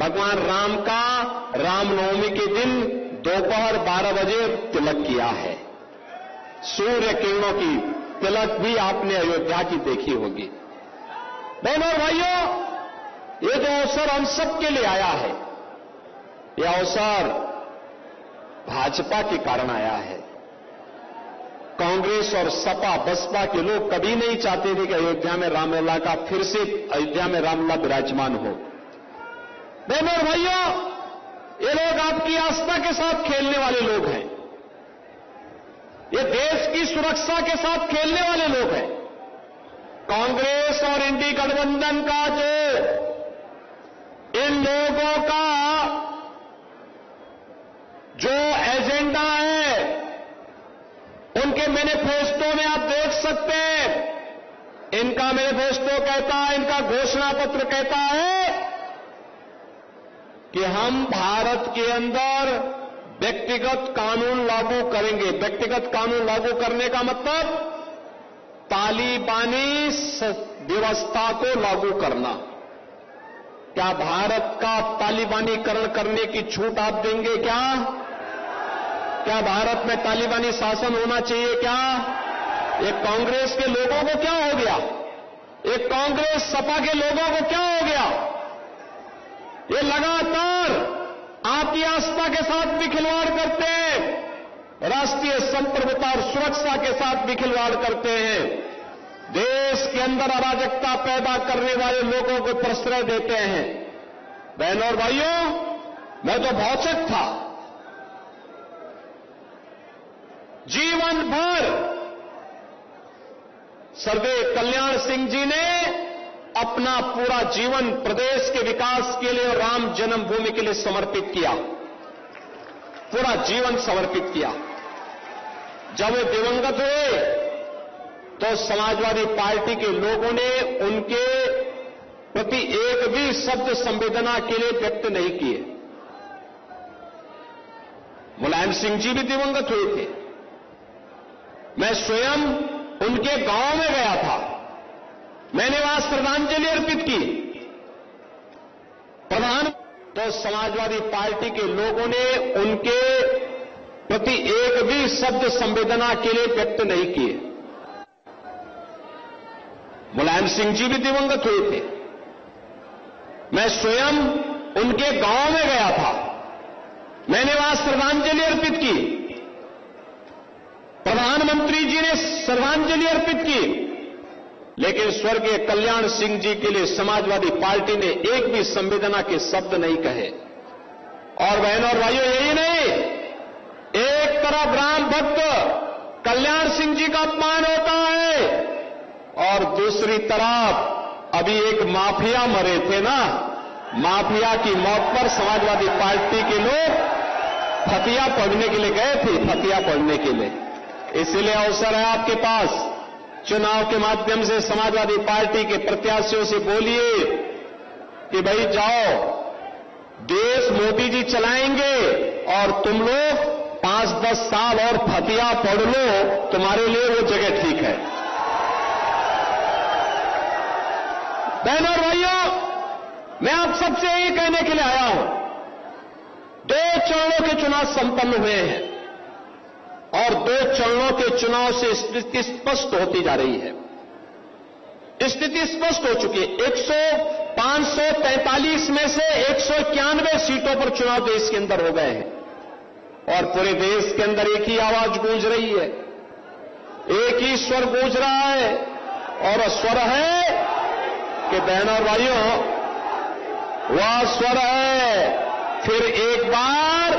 भगवान राम का रामनवमी के दिन दोपहर 12 बजे तिलक किया है। सूर्य किरणों की तिलक भी आपने अयोध्या की देखी होगी। बहनों और भाइयों, ये जो अवसर हम सबके लिए आया है, यह अवसर भाजपा के कारण आया है। कांग्रेस और सपा बसपा के लोग कभी नहीं चाहते थे कि अयोध्या में रामलला का फिर से अयोध्या में रामलला विराजमान हो। बहनों और भाइयों, ये लोग आपकी आस्था के साथ खेलने वाले लोग हैं। ये देश की सुरक्षा के साथ खेलने वाले लोग हैं। कांग्रेस और इंडी गठबंधन का जो इन लोगों का जो एजेंडा है, उनके मैनिफेस्टो में आप देख सकते हैं। इनका मैनिफेस्टो कहता है, इनका घोषणा पत्र कहता है कि हम भारत के अंदर व्यक्तिगत कानून लागू करेंगे। व्यक्तिगत कानून लागू करने का मतलब तालिबानी व्यवस्था को लागू करना। क्या भारत का तालिबानीकरण करने की छूट आप देंगे क्या? क्या भारत में तालिबानी शासन होना चाहिए क्या? ये कांग्रेस के लोगों को क्या हो गया? ये कांग्रेस सपा के लोगों को क्या हो गया? ये लगातार आपकी आस्था के साथ भी खिलवाड़ करते हैं, राष्ट्रीय संप्रभुता और सुरक्षा के भी खिलवाड़ करते हैं। देश के अंदर अराजकता पैदा करने वाले लोगों को प्रश्रय देते हैं। बहनों और भाइयों, मैं तो भौचक था। जीवन भर स्वर्गीय कल्याण सिंह जी ने अपना पूरा जीवन प्रदेश के विकास के लिए और राम जन्मभूमि के लिए समर्पित किया, पूरा जीवन समर्पित किया। जब वे दिवंगत हुए तो समाजवादी पार्टी के लोगों ने उनके प्रति एक भी शब्द संवेदना के लिए व्यक्त नहीं किए। मुलायम सिंह जी भी दिवंगत हुए थे। मैं स्वयं उनके गांव में गया था, मैंने वहां श्रद्धांजलि अर्पित की। तो समाजवादी पार्टी के लोगों ने उनके प्रति एक भी शब्द संवेदना के लिए व्यक्त नहीं किए। मुलायम सिंह जी भी दिवंगत हुए थे। मैं स्वयं उनके गांव में गया था, मैंने वहां श्रद्धांजलि अर्पित की। प्रधानमंत्री जी ने श्रद्धांजलि अर्पित की, लेकिन स्वर्गीय कल्याण सिंह जी के लिए समाजवादी पार्टी ने एक भी संवेदना के शब्द नहीं कहे। और बहनों और भाइयों, यही नहीं, एक तरफ राम भक्त कल्याण सिंह जी का अपमान होता है और दूसरी तरफ अभी एक माफिया मरे थे ना, माफिया की मौत पर समाजवादी पार्टी के लोग फतिया पढ़ने के लिए गए थे, फतिया पढ़ने के लिए। इसलिए अवसर है आपके पास, चुनाव के माध्यम से समाजवादी पार्टी के प्रत्याशियों से बोलिए कि भाई जाओ, देश मोदी जी चलाएंगे और तुम लोग 5-10 साल और फतिया पढ़ लो, तुम्हारे लिए वो जगह ठीक है। बहनों और भाइयों, मैं आप सबसे यही कहने के लिए आया हूं, 2 चरणों के चुनाव संपन्न हुए हैं और 2 चरणों के चुनाव से स्थिति स्पष्ट होती जा रही है। स्थिति स्पष्ट हो चुकी है। 543 में से 191 सीटों पर चुनाव देश के अंदर हो गए हैं और पूरे देश के अंदर एक ही आवाज गूंज रही है, एक ही स्वर गूंज रहा है और स्वर है कि बहनों और भाइयों, वह स्वर है फिर एक बार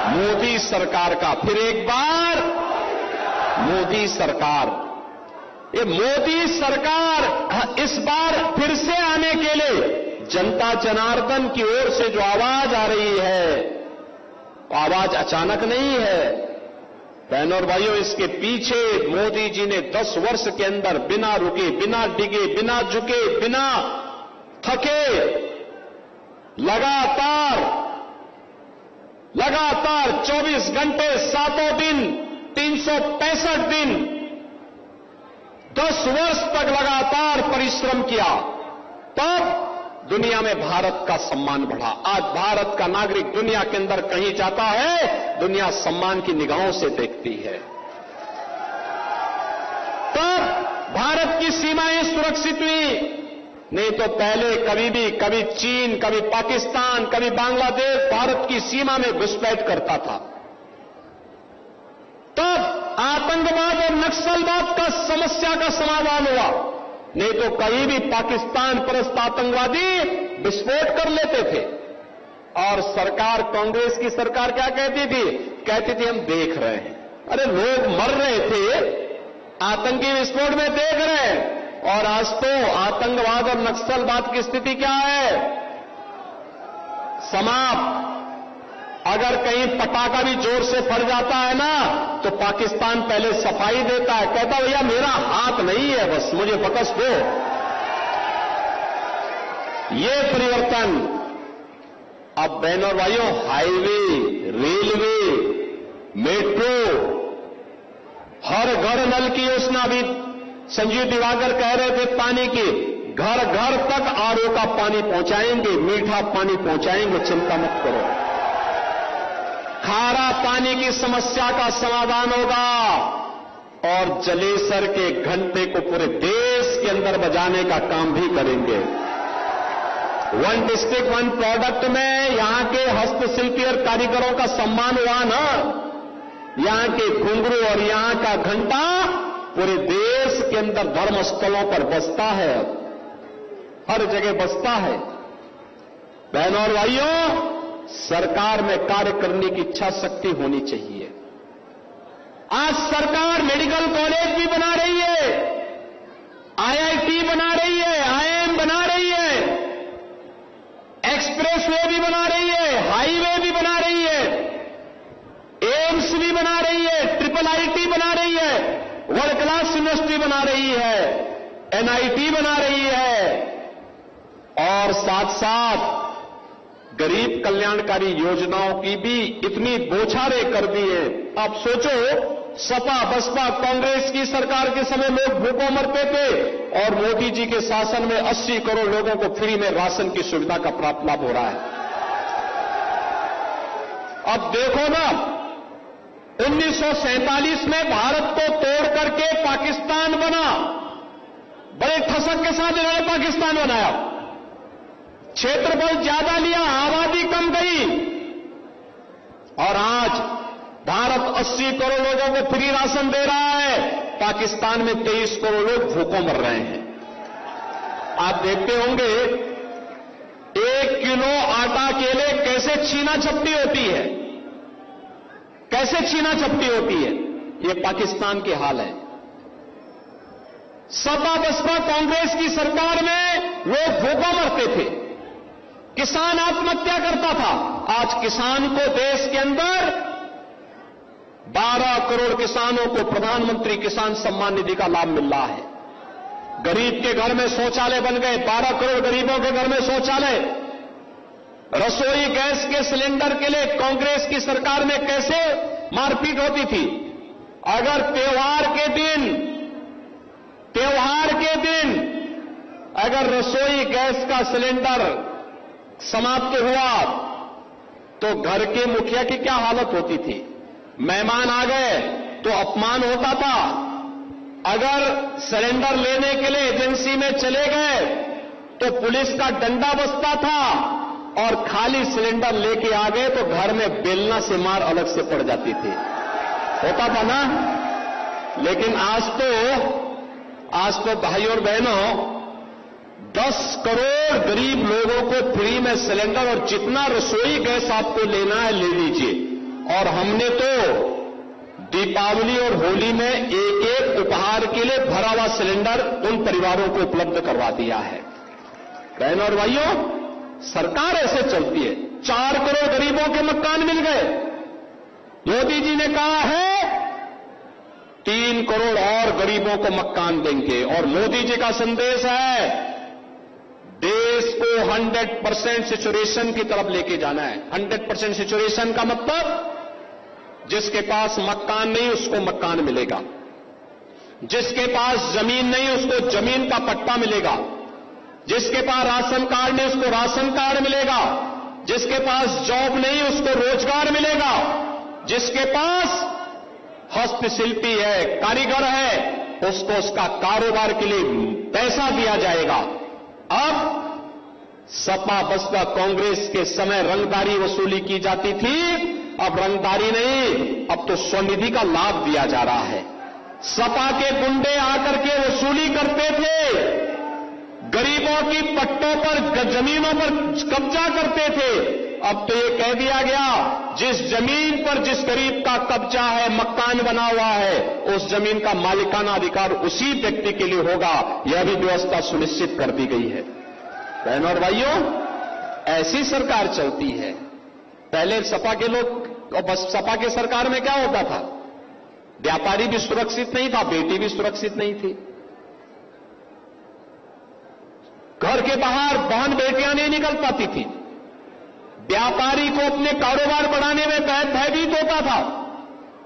मोदी सरकार का, फिर एक बार मोदी सरकार। ये मोदी सरकार इस बार फिर से आने के लिए जनता जनार्दन की ओर से जो आवाज आ रही है, आवाज अचानक नहीं है। बहनों और भाइयों, इसके पीछे मोदी जी ने 10 वर्ष के अंदर बिना रुके, बिना डिगे, बिना झुके, बिना थके, लगातार 24 घंटे 7 दिन 365 दिन 10 वर्ष तक लगातार परिश्रम किया। तब दुनिया में भारत का सम्मान बढ़ा। आज भारत का नागरिक दुनिया के अंदर कहीं जाता है, दुनिया सम्मान की निगाहों से देखती है। तब भारत की सीमाएं सुरक्षित हुई। नहीं तो पहले कभी चीन, कभी पाकिस्तान, कभी बांग्लादेश भारत की सीमा में घुसपैठ करता था। तब आतंकवाद और नक्सलवाद का समस्या का समाधान हुआ। नहीं तो कहीं भी पाकिस्तान परस्त आतंकवादी विस्फोट कर लेते थे। और सरकार, कांग्रेस की सरकार क्या कहती थी? कहती थी हम देख रहे हैं। अरे लोग मर रहे थे, आतंकी विस्फोट में देख रहे हैं। और आज तो आतंकवाद और नक्सलवाद की स्थिति क्या है? समाप्त। अगर कहीं पटाखा भी जोर से फट जाता है ना, तो पाकिस्तान पहले सफाई देता है, कहता भैया मेरा हाथ नहीं है, बस मुझे बकस दो। ये परिवर्तन अब बहनों और भाइयों, हाईवे, रेलवे, मेट्रो, हर घर नल की योजना भी संजीव दिवाकर कह रहे थे पानी की, घर घर तक आरओ का पानी पहुंचाएंगे, मीठा पानी पहुंचाएंगे, चिंता मत करो। खारा पानी की समस्या का समाधान होगा और जलेसर के घंटे को पूरे देश के अंदर बजाने का काम भी करेंगे। वन डिस्ट्रिक्ट वन प्रोडक्ट में यहां के हस्तशिल्पी और कारीगरों का सम्मान हुआ ना, यहां के घुंघरू और यहां का घंटा पूरे देश के अंदर धर्मस्थलों पर बसता है, हर जगह बसता है। बहनों और भाइयों, सरकार में कार्य करने की इच्छा शक्ति होनी चाहिए। आज सरकार मेडिकल कॉलेज भी बना रही है, आईआईटी बना रही है, आईआईएम बना रही है, एक्सप्रेसवे भी बना रही है, हाईवे भी बना रही है, एम्स भी बना रही है, ट्रिपल आईटी बना रही है, वर्ल्ड क्लास यूनिवर्सिटी बना रही है, एनआईटी बना रही है, और साथ साथ गरीब कल्याणकारी योजनाओं की भी इतनी बौछारें कर दी है। आप सोचो, सपा बसपा कांग्रेस की सरकार के समय लोग भूखों मरते थे और मोदी जी के शासन में 80 करोड़ लोगों को फ्री में राशन की सुविधा का प्राप्त लाभ हो रहा है। अब देखो ना, 1947 में भारत को तोड़ करके पाकिस्तान बना, बड़े ठसक के साथ इन्होंने पाकिस्तान बनाया, क्षेत्रफल ज्यादा लिया, आबादी कम गई, और आज भारत 80 करोड़ लोगों को फ्री राशन दे रहा है, पाकिस्तान में 23 करोड़ लोग भूखों मर रहे हैं। आप देखते होंगे 1 किलो आटा के लिए कैसे छीना झपटी होती है, कैसे छीना झपटी होती है। ये पाकिस्तान की हाल है। सपा बसपा कांग्रेस की सरकार में लोग भूखों मरते थे, किसान आत्महत्या करता था। आज किसान को देश के अंदर 12 करोड़ किसानों को प्रधानमंत्री किसान सम्मान निधि का लाभ मिल रहा है। गरीब के घर में शौचालय बन गए, 12 करोड़ गरीबों के घर में शौचालय। रसोई गैस के सिलेंडर के लिए कांग्रेस की सरकार में कैसे मारपीट होती थी। अगर त्योहार के दिन अगर रसोई गैस का सिलेंडर समाप्त हुआ तो घर के मुखिया की क्या हालत होती थी। मेहमान आ गए तो अपमान होता था। अगर सिलेंडर लेने के लिए एजेंसी में चले गए तो पुलिस का डंडा बजता था, और खाली सिलेंडर लेके आ गए तो घर में बेलना से मार अलग से पड़ जाती थी। होता था ना। लेकिन आज तो भाइयों और बहनों, 10 करोड़ गरीब लोगों को फ्री में सिलेंडर, और जितना रसोई गैस आपको लेना है ले लीजिए। और हमने तो दीपावली और होली में एक उपहार के लिए भरा हुआ सिलेंडर उन परिवारों को उपलब्ध करवा दिया है। बहनों और भाइयों, सरकार ऐसे चलती है। 4 करोड़ गरीबों के मकान मिल गए। मोदी जी ने कहा है 3 करोड़ और गरीबों को मकान देंगे, और मोदी जी का संदेश है देश को 100% सिचुएशन की तरफ लेके जाना है। 100% सिचुएशन का मतलब जिसके पास मकान नहीं उसको मकान मिलेगा, जिसके पास जमीन नहीं उसको जमीन का पट्टा मिलेगा, जिसके पास राशन कार्ड नहीं उसको राशन कार्ड मिलेगा, जिसके पास जॉब नहीं उसको रोजगार मिलेगा, जिसके पास हस्तशिल्पी है, कारीगर है, उसको उसका कारोबार के लिए पैसा दिया जाएगा। अब सपा बसपा कांग्रेस के समय रंगदारी वसूली की जाती थी, अब रंगदारी नहीं, अब तो स्वनिधि का लाभ दिया जा रहा है। सपा के गुंडे आकर के वसूली करते थे, गरीबों की पट्टों पर जमीनों पर कब्जा करते थे। अब तो ये कह दिया गया जिस जमीन पर जिस गरीब का कब्जा है, मकान बना हुआ है, उस जमीन का मालिकाना अधिकार उसी व्यक्ति के लिए होगा। यह भी व्यवस्था सुनिश्चित कर दी गई है। बहनों और भाइयों, ऐसी सरकार चलती है। पहले सपा के लोग और बस सपा के सरकार में क्या होता था? व्यापारी भी सुरक्षित नहीं था, बेटी भी सुरक्षित नहीं थी। घर के बाहर बहन बेटियां नहीं निकल पाती थी। व्यापारी को अपने कारोबार बढ़ाने में भयभीत होता था,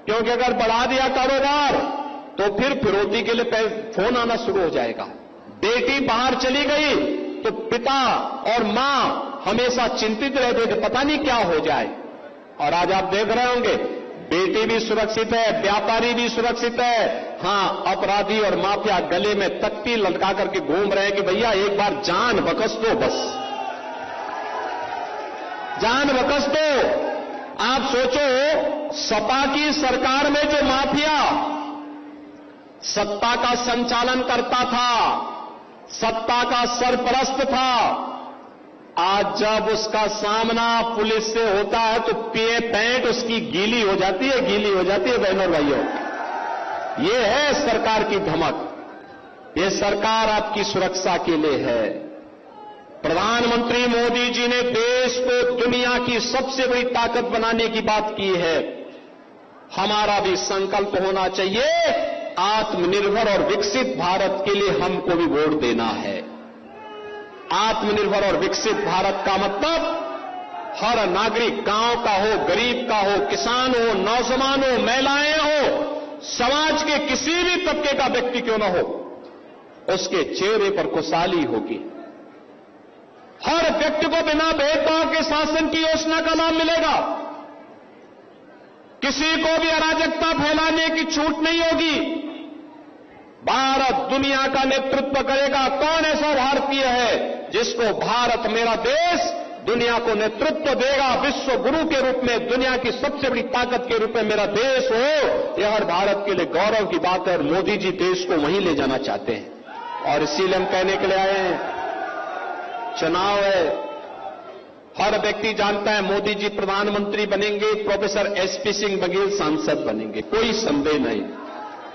क्योंकि अगर बढ़ा दिया कारोबार तो फिर फिरौती के लिए फोन आना शुरू हो जाएगा। बेटी बाहर चली गई तो पिता और मां हमेशा चिंतित रहते थे, पता नहीं क्या हो जाए। और आज आप देख रहे होंगे, बेटी भी सुरक्षित है, व्यापारी भी सुरक्षित है। हां, अपराधी और माफिया गले में तख्ती लटका करके घूम रहे हैं कि भैया एक बार जान बकस दो, बस जान बकस दो। आप सोचो, सपा की सरकार में जो माफिया सत्ता का संचालन करता था, सत्ता का सरपरस्त था, आज जब उसका सामना पुलिस से होता है तो पैंट उसकी गीली हो जाती है, गीली हो जाती है। बहनों और भाइयों, ये है सरकार की धमक। ये सरकार आपकी सुरक्षा के लिए है। प्रधानमंत्री मोदी जी ने देश को दुनिया की सबसे बड़ी ताकत बनाने की बात की है। हमारा भी संकल्प होना चाहिए, आत्मनिर्भर और विकसित भारत के लिए हमको भी वोट देना है। आत्मनिर्भर और विकसित भारत का मतलब हर नागरिक, गांव का हो, गरीब का हो, किसान हो, नौजवान हो, महिलाएं हो, समाज के किसी भी तबके का व्यक्ति क्यों न हो, उसके चेहरे पर खुशहाली होगी। हर व्यक्ति को बिना भेदभाव के शासन की योजना का लाभ मिलेगा। किसी को भी अराजकता फैलाने की छूट नहीं होगी। भारत दुनिया का नेतृत्व करेगा। कौन ऐसा भारतीय है जिसको भारत मेरा देश दुनिया को नेतृत्व देगा, विश्व गुरु के रूप में, दुनिया की सबसे बड़ी ताकत के रूप में मेरा देश हो? यह हर भारत के लिए गौरव की बात है और मोदी जी देश को वहीं ले जाना चाहते हैं। और इसीलिए हम कहने के लिए आए हैं, चुनाव है, हर व्यक्ति जानता है मोदी जी प्रधानमंत्री बनेंगे, प्रोफेसर एसपी सिंह बघेल सांसद बनेंगे, कोई संदेह नहीं।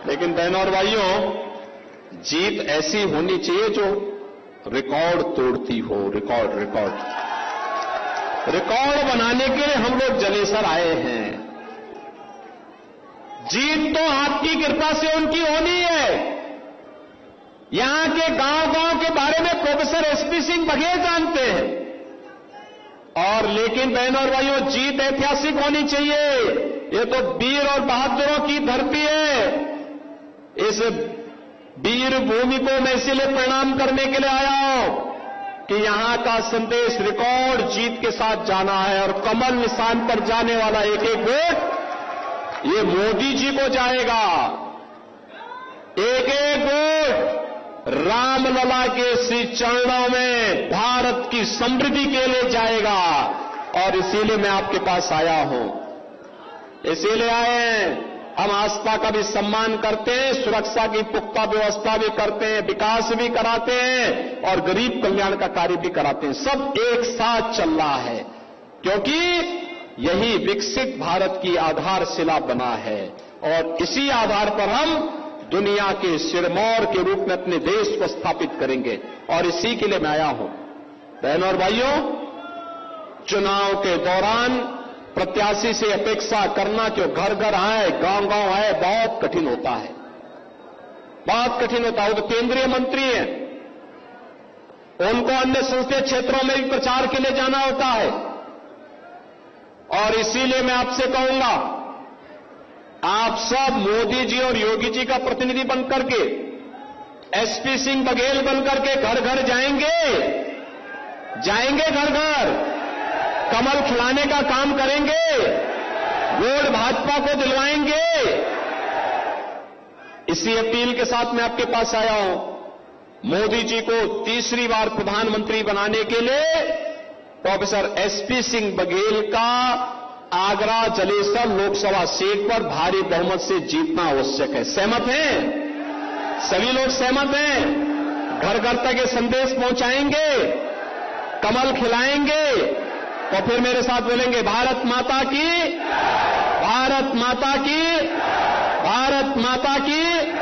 लेकिन बहनों और भाइयों, जीत ऐसी होनी चाहिए जो रिकॉर्ड तोड़ती हो। रिकॉर्ड बनाने के लिए हम लोग जनेसर आए हैं। जीत तो आपकी कृपा से उनकी होनी है। यहां के गांव-गांव के बारे में प्रोफेसर एसपी सिंह बघेल जानते हैं। और लेकिन बहनों और भाइयों, जीत ऐतिहासिक होनी चाहिए। ये तो वीर और बहादुरों की धरती है। इस वीर भूमि को मैं इसीलिए प्रणाम करने के लिए आया हूं कि यहां का संदेश रिकॉर्ड जीत के साथ जाना है। और कमल निशान पर जाने वाला एक एक वोट ये मोदी जी को जाएगा। एक एक वोट रामलला के श्री चरणों में भारत की समृद्धि के लिए जाएगा। और इसीलिए मैं आपके पास आया हूं। इसीलिए आए हैं, हम आस्था का भी सम्मान करते हैं, सुरक्षा की पुख्ता व्यवस्था भी करते हैं, विकास भी कराते हैं और गरीब कल्याण का कार्य भी कराते हैं। सब एक साथ चल रहा है, क्योंकि यही विकसित भारत की आधारशिला बना है। और इसी आधार पर हम दुनिया के सिरमौर के रूप में अपने देश को स्थापित करेंगे। और इसी के लिए मैं आया हूं। बहनों और भाइयों, चुनाव के दौरान प्रत्याशी से अपेक्षा करना कि घर घर आए, गांव गांव आए, बहुत कठिन होता है, बहुत कठिन होता है। वो तो केंद्रीय मंत्री हैं, उनको अन्य संसदीय क्षेत्रों में भी प्रचार के लिए जाना होता है। और इसीलिए मैं आपसे कहूंगा, आप सब मोदी जी और योगी जी का प्रतिनिधि बनकर के एसपी सिंह बघेल बनकर के घर घर जाएंगे घर घर, कमल खिलाने का काम करेंगे, वोट भाजपा को दिलवाएंगे। इसी अपील के साथ मैं आपके पास आया हूं। मोदी जी को तीसरी बार प्रधानमंत्री बनाने के लिए प्रोफेसर एसपी सिंह बघेल का आगरा जलेसर लोकसभा सीट पर भारी बहुमत से जीतना आवश्यक है। सहमत हैं? सभी लोग सहमत हैं? घर घर तक ये संदेश पहुंचाएंगे, कमल खिलाएंगे और फिर मेरे साथ बोलेंगे भारत माता की, भारत माता की, भारत माता की।